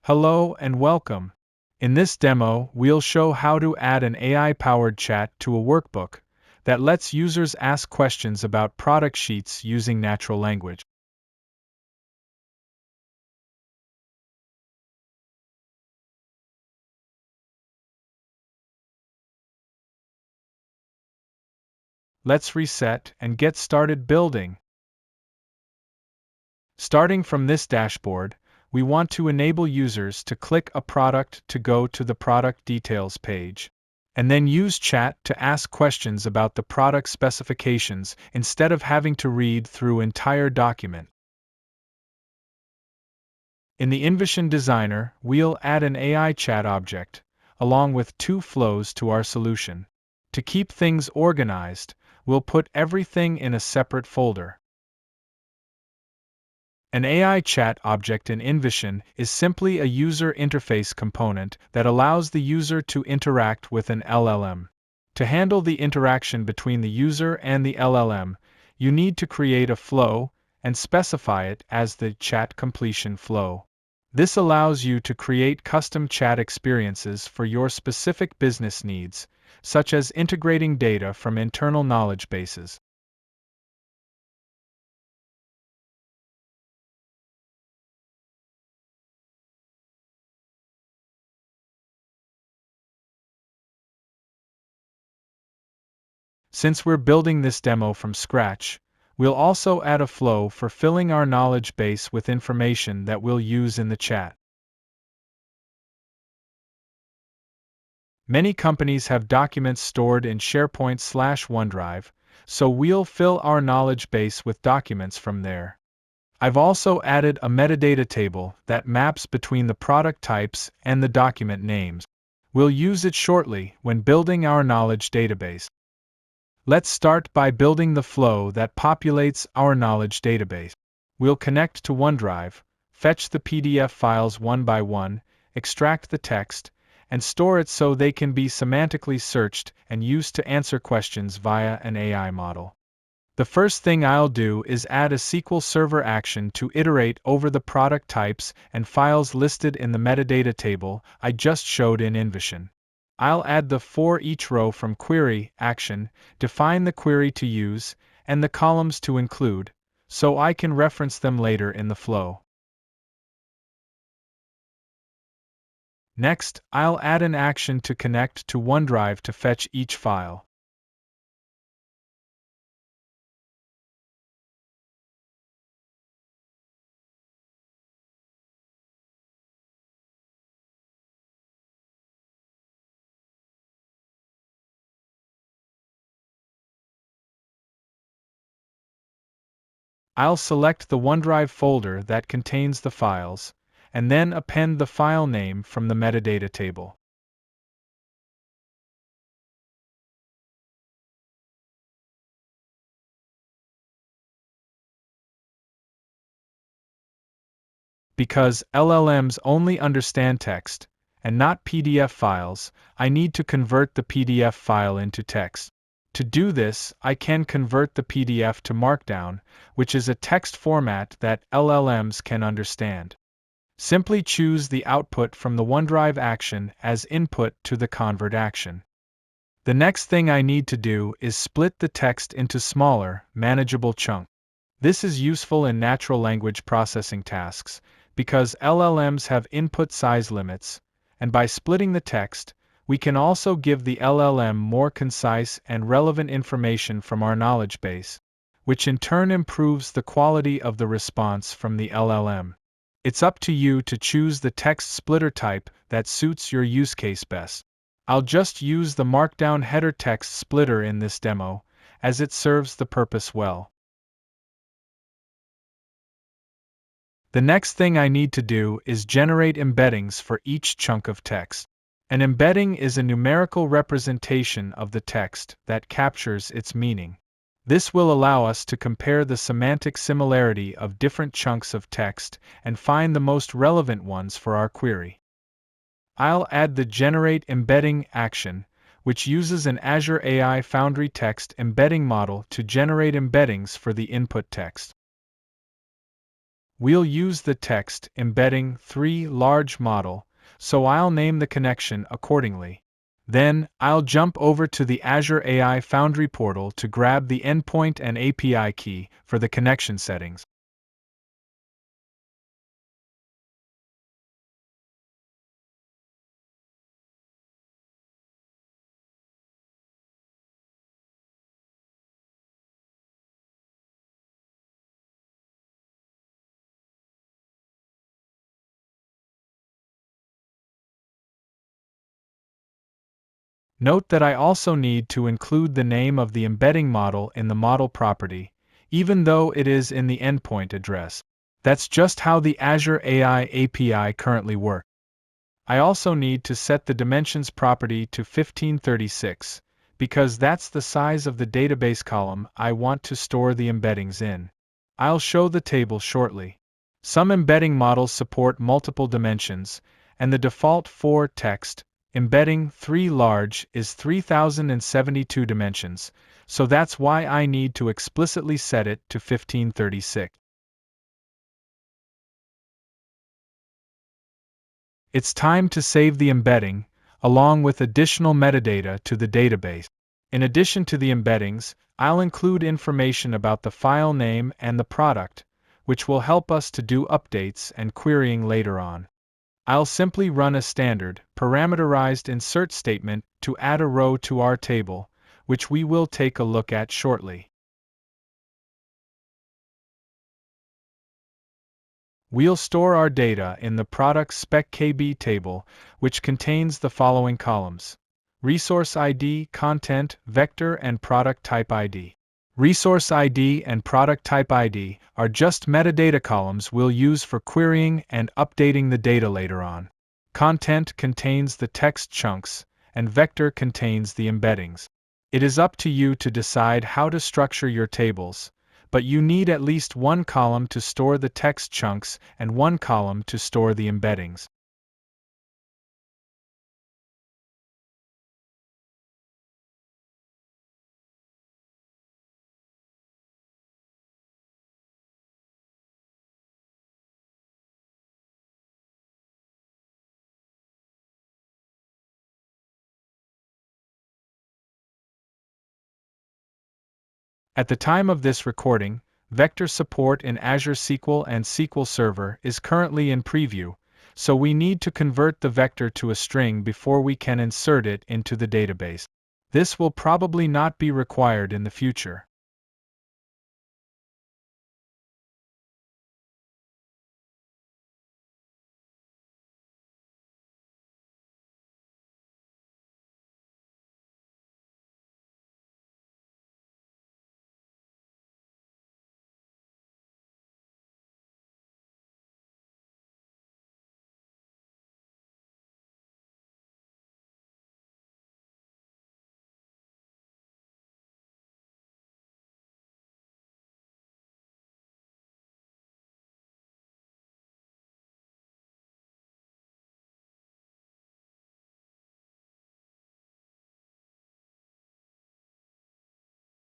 Hello and welcome. In this demo, we'll show how to add an AI-powered chat to a workbook that lets users ask questions about product sheets using natural language. Let's reset and get started building. Starting from this dashboard, we want to enable users to click a product to go to the product details page, and then use chat to ask questions about the product specifications instead of having to read through entire document. In the InVision Designer, we'll add an AI chat object, along with two flows to our solution. To keep things organized, we'll put everything in a separate folder. An AI chat object in InVision is simply a user interface component that allows the user to interact with an LLM. To handle the interaction between the user and the LLM, you need to create a flow and specify it as the chat completion flow. This allows you to create custom chat experiences for your specific business needs, such as integrating data from internal knowledge bases. Since we're building this demo from scratch, we'll also add a flow for filling our knowledge base with information that we'll use in the chat. Many companies have documents stored in SharePoint/OneDrive, so we'll fill our knowledge base with documents from there. I've also added a metadata table that maps between the product types and the document names. We'll use it shortly when building our knowledge database. Let's start by building the flow that populates our knowledge database. We'll connect to OneDrive, fetch the PDF files one by one, extract the text, and store it so they can be semantically searched and used to answer questions via an AI model. The first thing I'll do is add a SQL Server action to iterate over the product types and files listed in the metadata table I just showed in InVision. I'll add the for each row from query action, define the query to use, and the columns to include, so I can reference them later in the flow. Next, I'll add an action to connect to OneDrive to fetch each file. I'll select the OneDrive folder that contains the files, and then append the file name from the metadata table. Because LLMs only understand text, and not PDF files, I need to convert the PDF file into text. To do this, I can convert the PDF to Markdown, which is a text format that LLMs can understand. Simply choose the output from the OneDrive action as input to the convert action. The next thing I need to do is split the text into smaller, manageable chunks. This is useful in natural language processing tasks, because LLMs have input size limits, and by splitting the text, we can also give the LLM more concise and relevant information from our knowledge base, which in turn improves the quality of the response from the LLM. It's up to you to choose the text splitter type that suits your use case best. I'll just use the Markdown header text splitter in this demo, as it serves the purpose well. The next thing I need to do is generate embeddings for each chunk of text. An embedding is a numerical representation of the text that captures its meaning. This will allow us to compare the semantic similarity of different chunks of text and find the most relevant ones for our query. I'll add the Generate Embedding action, which uses an Azure AI Foundry text embedding model to generate embeddings for the input text. We'll use the text embedding 3 large model, so I'll name the connection accordingly. Then, I'll jump over to the Azure AI Foundry portal to grab the endpoint and API key for the connection settings. Note that I also need to include the name of the embedding model in the model property, even though it is in the endpoint address. That's just how the Azure AI API currently works. I also need to set the dimensions property to 1536, because that's the size of the database column I want to store the embeddings in. I'll show the table shortly. Some embedding models support multiple dimensions, and the default for text embedding 3 large is 3072 dimensions, so that's why I need to explicitly set it to 1536. It's time to save the embedding, along with additional metadata to the database. In addition to the embeddings, I'll include information about the file name and the product, which will help us to do updates and querying later on. I'll simply run a standard, parameterized insert statement to add a row to our table, which we will take a look at shortly. We'll store our data in the product spec KB table, which contains the following columns: Resource ID, Content, Vector, and Product Type ID. Resource ID and Product Type ID are just metadata columns we'll use for querying and updating the data later on. Content contains the text chunks, and Vector contains the embeddings. It is up to you to decide how to structure your tables, but you need at least one column to store the text chunks and one column to store the embeddings. At the time of this recording, vector support in Azure SQL and SQL Server is currently in preview, so we need to convert the vector to a string before we can insert it into the database. This will probably not be required in the future.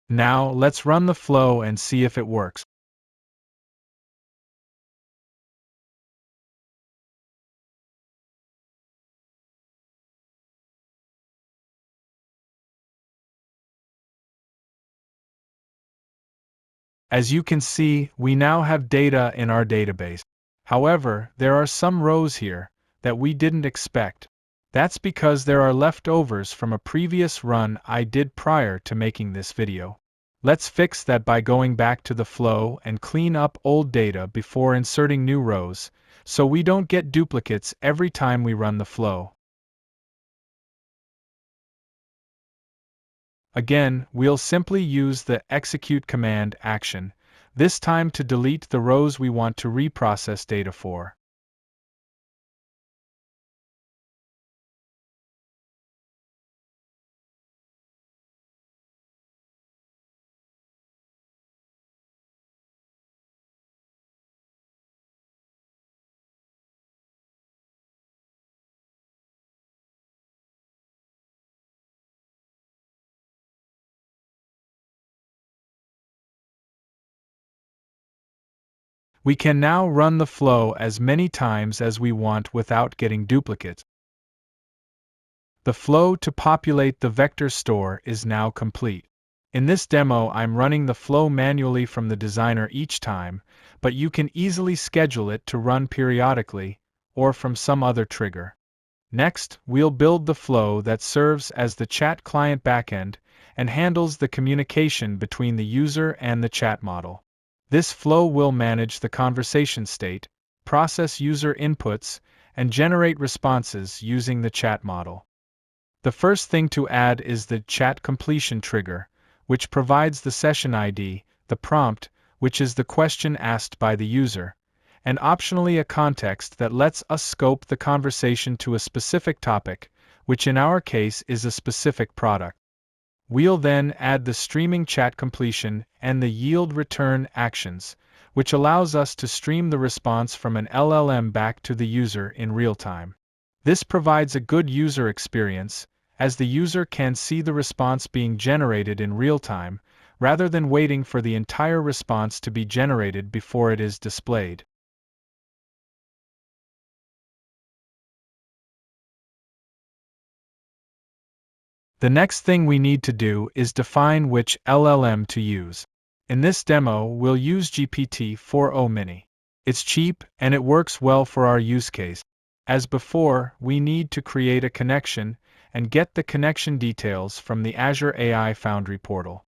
Now, let's run the flow and see if it works. As you can see, we now have data in our database. However, there are some rows here that we didn't expect. That's because there are leftovers from a previous run I did prior to making this video. Let's fix that by going back to the flow and clean up old data before inserting new rows, so we don't get duplicates every time we run the flow. Again, we'll simply use the execute command action, this time to delete the rows we want to reprocess data for. We can now run the flow as many times as we want without getting duplicates. The flow to populate the vector store is now complete. In this demo, I'm running the flow manually from the designer each time, but you can easily schedule it to run periodically, or from some other trigger. Next, we'll build the flow that serves as the chat client backend and handles the communication between the user and the chat model. This flow will manage the conversation state, process user inputs, and generate responses using the chat model. The first thing to add is the chat completion trigger, which provides the session ID, the prompt, which is the question asked by the user, and optionally a context that lets us scope the conversation to a specific topic, which in our case is a specific product. We'll then add the streaming chat completion and the yield return actions, which allows us to stream the response from an LLM back to the user in real time. This provides a good user experience, as the user can see the response being generated in real time, rather than waiting for the entire response to be generated before it is displayed. The next thing we need to do is define which LLM to use. In this demo, we'll use GPT-4o Mini. It's cheap and it works well for our use case. As before, we need to create a connection and get the connection details from the Azure AI Foundry portal.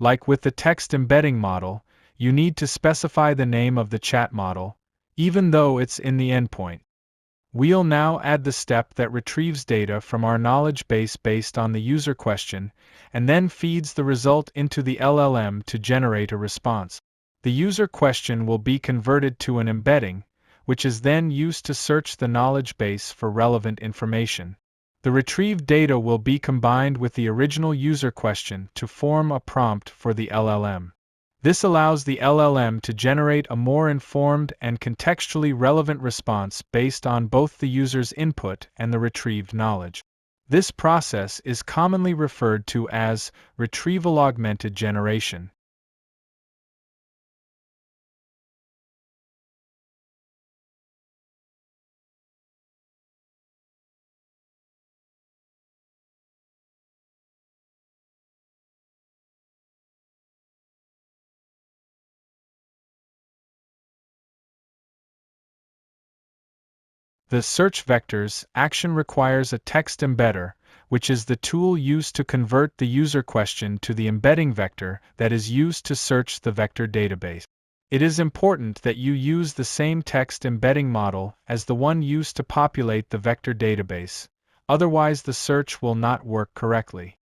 Like with the text embedding model, you need to specify the name of the chat model, even though it's in the endpoint. We'll now add the step that retrieves data from our knowledge base based on the user question, and then feeds the result into the LLM to generate a response. The user question will be converted to an embedding, which is then used to search the knowledge base for relevant information. The retrieved data will be combined with the original user question to form a prompt for the LLM. This allows the LLM to generate a more informed and contextually relevant response based on both the user's input and the retrieved knowledge. This process is commonly referred to as retrieval augmented generation. The search vector's action requires a text embedder, which is the tool used to convert the user question to the embedding vector that is used to search the vector database. It is important that you use the same text embedding model as the one used to populate the vector database, otherwise the search will not work correctly.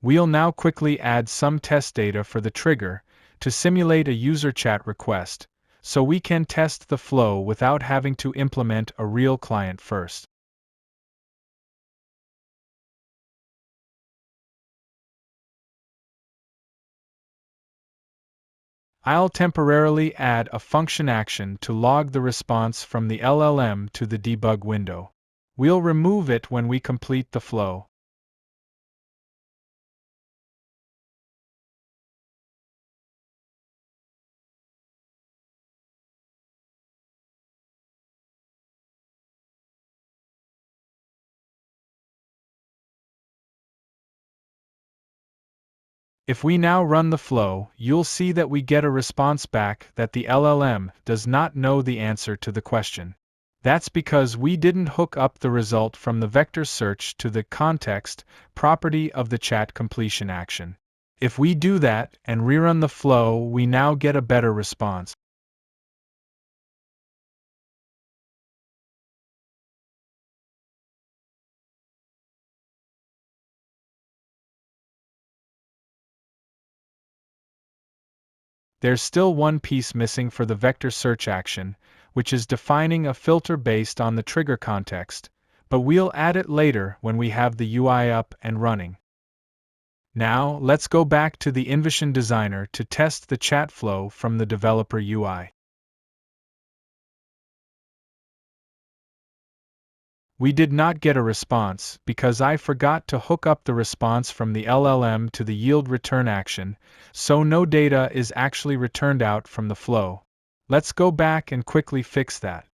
We'll now quickly add some test data for the trigger to simulate a user chat request, so we can test the flow without having to implement a real client first. I'll temporarily add a function action to log the response from the LLM to the debug window. We'll remove it when we complete the flow. If we now run the flow, you'll see that we get a response back that the LLM does not know the answer to the question. That's because we didn't hook up the result from the vector search to the context property of the chat completion action. If we do that and rerun the flow, we now get a better response. There's still one piece missing for the vector search action, which is defining a filter based on the trigger context, but we'll add it later when we have the UI up and running. Now, let's go back to the InVision Designer to test the chat flow from the developer UI. We did not get a response because I forgot to hook up the response from the LLM to the yield return action, so no data is actually returned out from the flow. Let's go back and quickly fix that.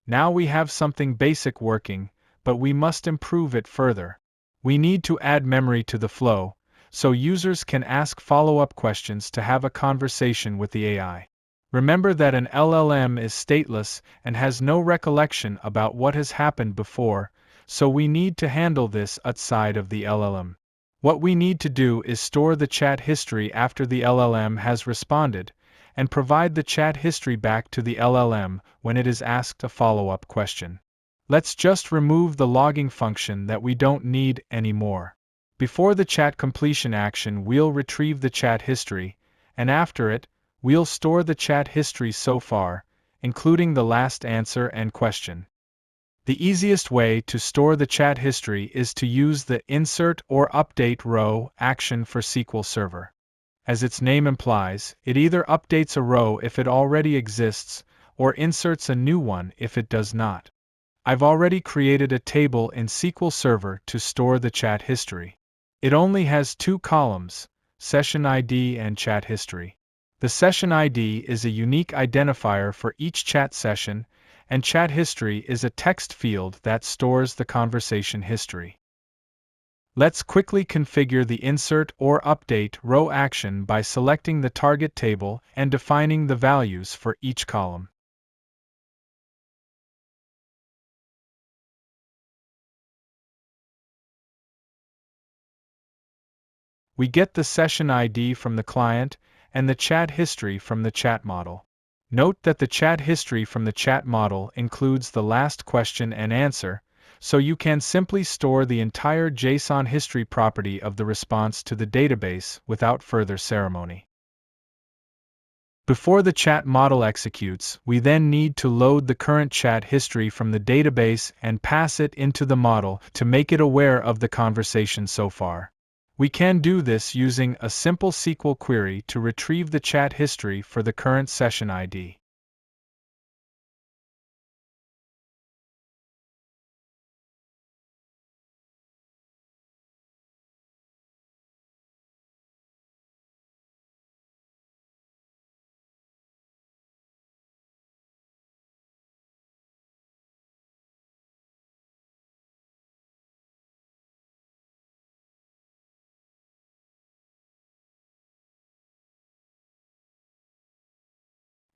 Now we have something basic working, but we must improve it further. We need to add memory to the flow, so users can ask follow-up questions to have a conversation with the AI. Remember that an LLM is stateless and has no recollection about what has happened before, so we need to handle this outside of the LLM. What we need to do is store the chat history after the LLM has responded, and provide the chat history back to the LLM when it is asked a follow-up question. Let's just remove the logging function that we don't need anymore. Before the chat completion action, we'll retrieve the chat history, and after it, we'll store the chat history so far, including the last answer and question. The easiest way to store the chat history is to use the insert or update row action for SQL Server. As its name implies, it either updates a row if it already exists, or inserts a new one if it does not. I've already created a table in SQL Server to store the chat history. It only has two columns, Session ID and Chat History. The Session ID is a unique identifier for each chat session, and Chat History is a text field that stores the conversation history. Let's quickly configure the insert or update row action by selecting the target table and defining the values for each column. We get the session ID from the client and the chat history from the chat model. Note that the chat history from the chat model includes the last question and answer, so you can simply store the entire JSON history property of the response to the database without further ceremony. Before the chat model executes, we then need to load the current chat history from the database and pass it into the model to make it aware of the conversation so far. We can do this using a simple SQL query to retrieve the chat history for the current session ID.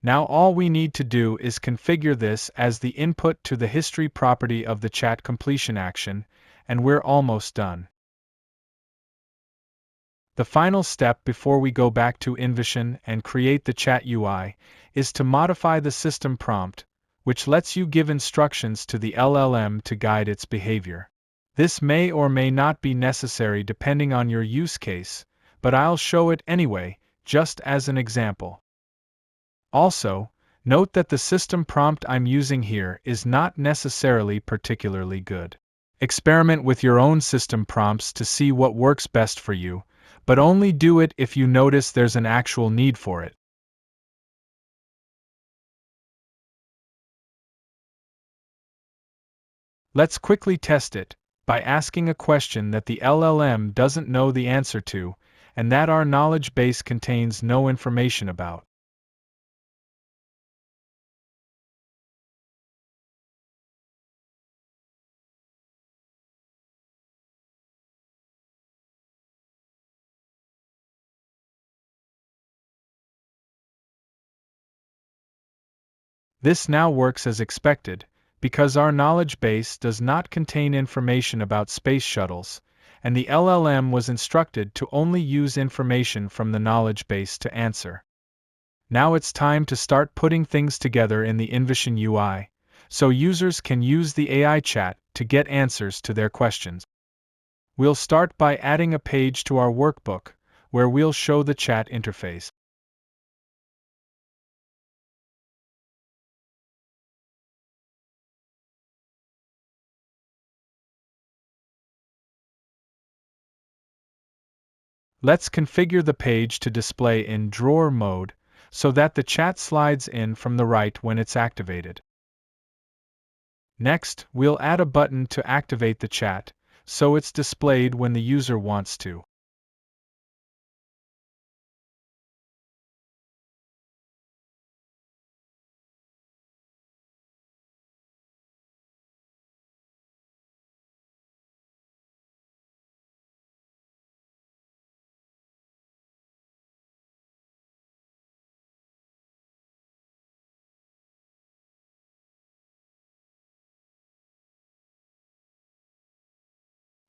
Now all we need to do is configure this as the input to the history property of the chat completion action, and we're almost done. The final step before we go back to InVision and create the chat UI is to modify the system prompt, which lets you give instructions to the LLM to guide its behavior. This may or may not be necessary depending on your use case, but I'll show it anyway, just as an example. Also, note that the system prompt I'm using here is not necessarily particularly good. Experiment with your own system prompts to see what works best for you, but only do it if you notice there's an actual need for it. Let's quickly test it by asking a question that the LLM doesn't know the answer to, and that our knowledge base contains no information about. This now works as expected, because our knowledge base does not contain information about space shuttles, and the LLM was instructed to only use information from the knowledge base to answer. Now it's time to start putting things together in the InVision UI, so users can use the AI chat to get answers to their questions. We'll start by adding a page to our workbook, where we'll show the chat interface. Let's configure the page to display in drawer mode so that the chat slides in from the right when it's activated. Next, we'll add a button to activate the chat, so it's displayed when the user wants to.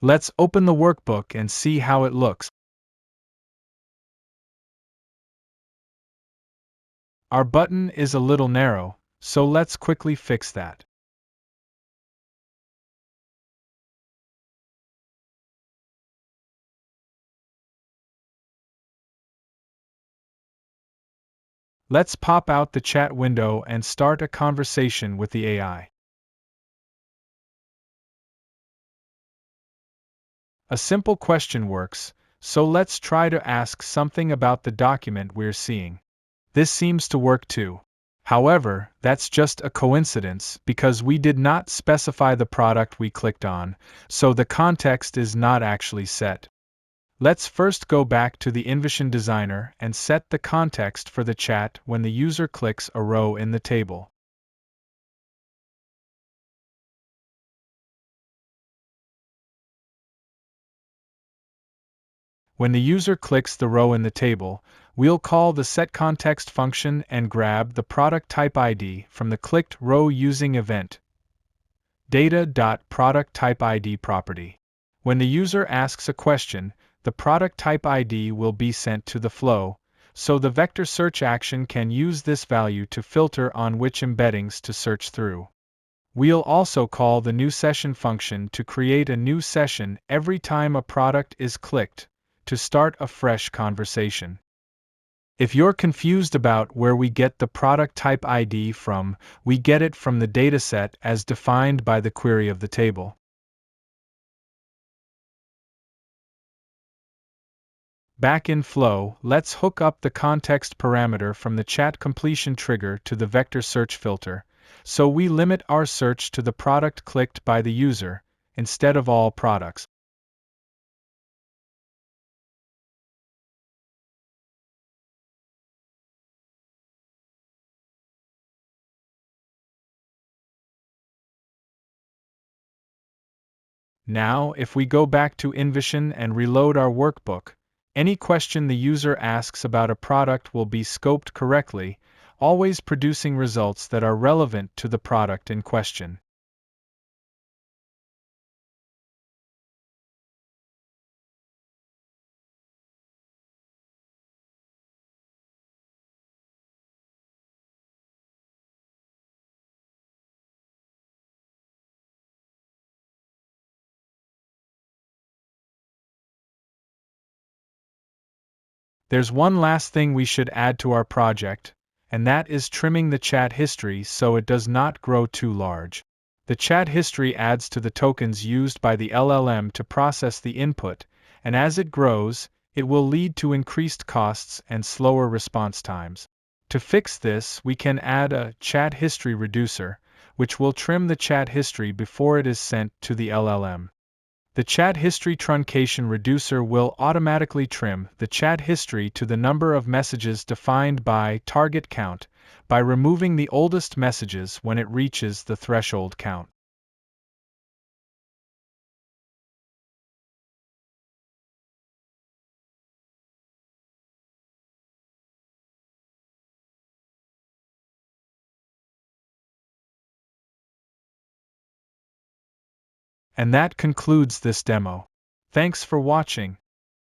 Let's open the workbook and see how it looks. Our button is a little narrow, so let's quickly fix that. Let's pop out the chat window and start a conversation with the AI. A simple question works, so let's try to ask something about the document we're seeing. This seems to work too. However, that's just a coincidence because we did not specify the product we clicked on, so the context is not actually set. Let's first go back to the InVision Designer and set the context for the chat when the user clicks a row in the table. When the user clicks the row in the table, we'll call the setContext function and grab the product type ID from the clicked row using event data.productTypeID property. When the user asks a question, the product type ID will be sent to the flow, so the vector search action can use this value to filter on which embeddings to search through. We'll also call the new session function to create a new session every time a product is clicked, to start a fresh conversation. If you're confused about where we get the product type ID from, we get it from the dataset as defined by the query of the table. Back in Flow, let's hook up the context parameter from the chat completion trigger to the vector search filter, so we limit our search to the product clicked by the user, instead of all products. Now, if we go back to InVision and reload our workbook, any question the user asks about a product will be scoped correctly, always producing results that are relevant to the product in question. There's one last thing we should add to our project, and that is trimming the chat history so it does not grow too large. The chat history adds to the tokens used by the LLM to process the input, and as it grows, it will lead to increased costs and slower response times. To fix this, we can add a chat history reducer, which will trim the chat history before it is sent to the LLM. The chat history truncation reducer will automatically trim the chat history to the number of messages defined by target count by removing the oldest messages when it reaches the threshold count. And that concludes this demo. Thanks for watching.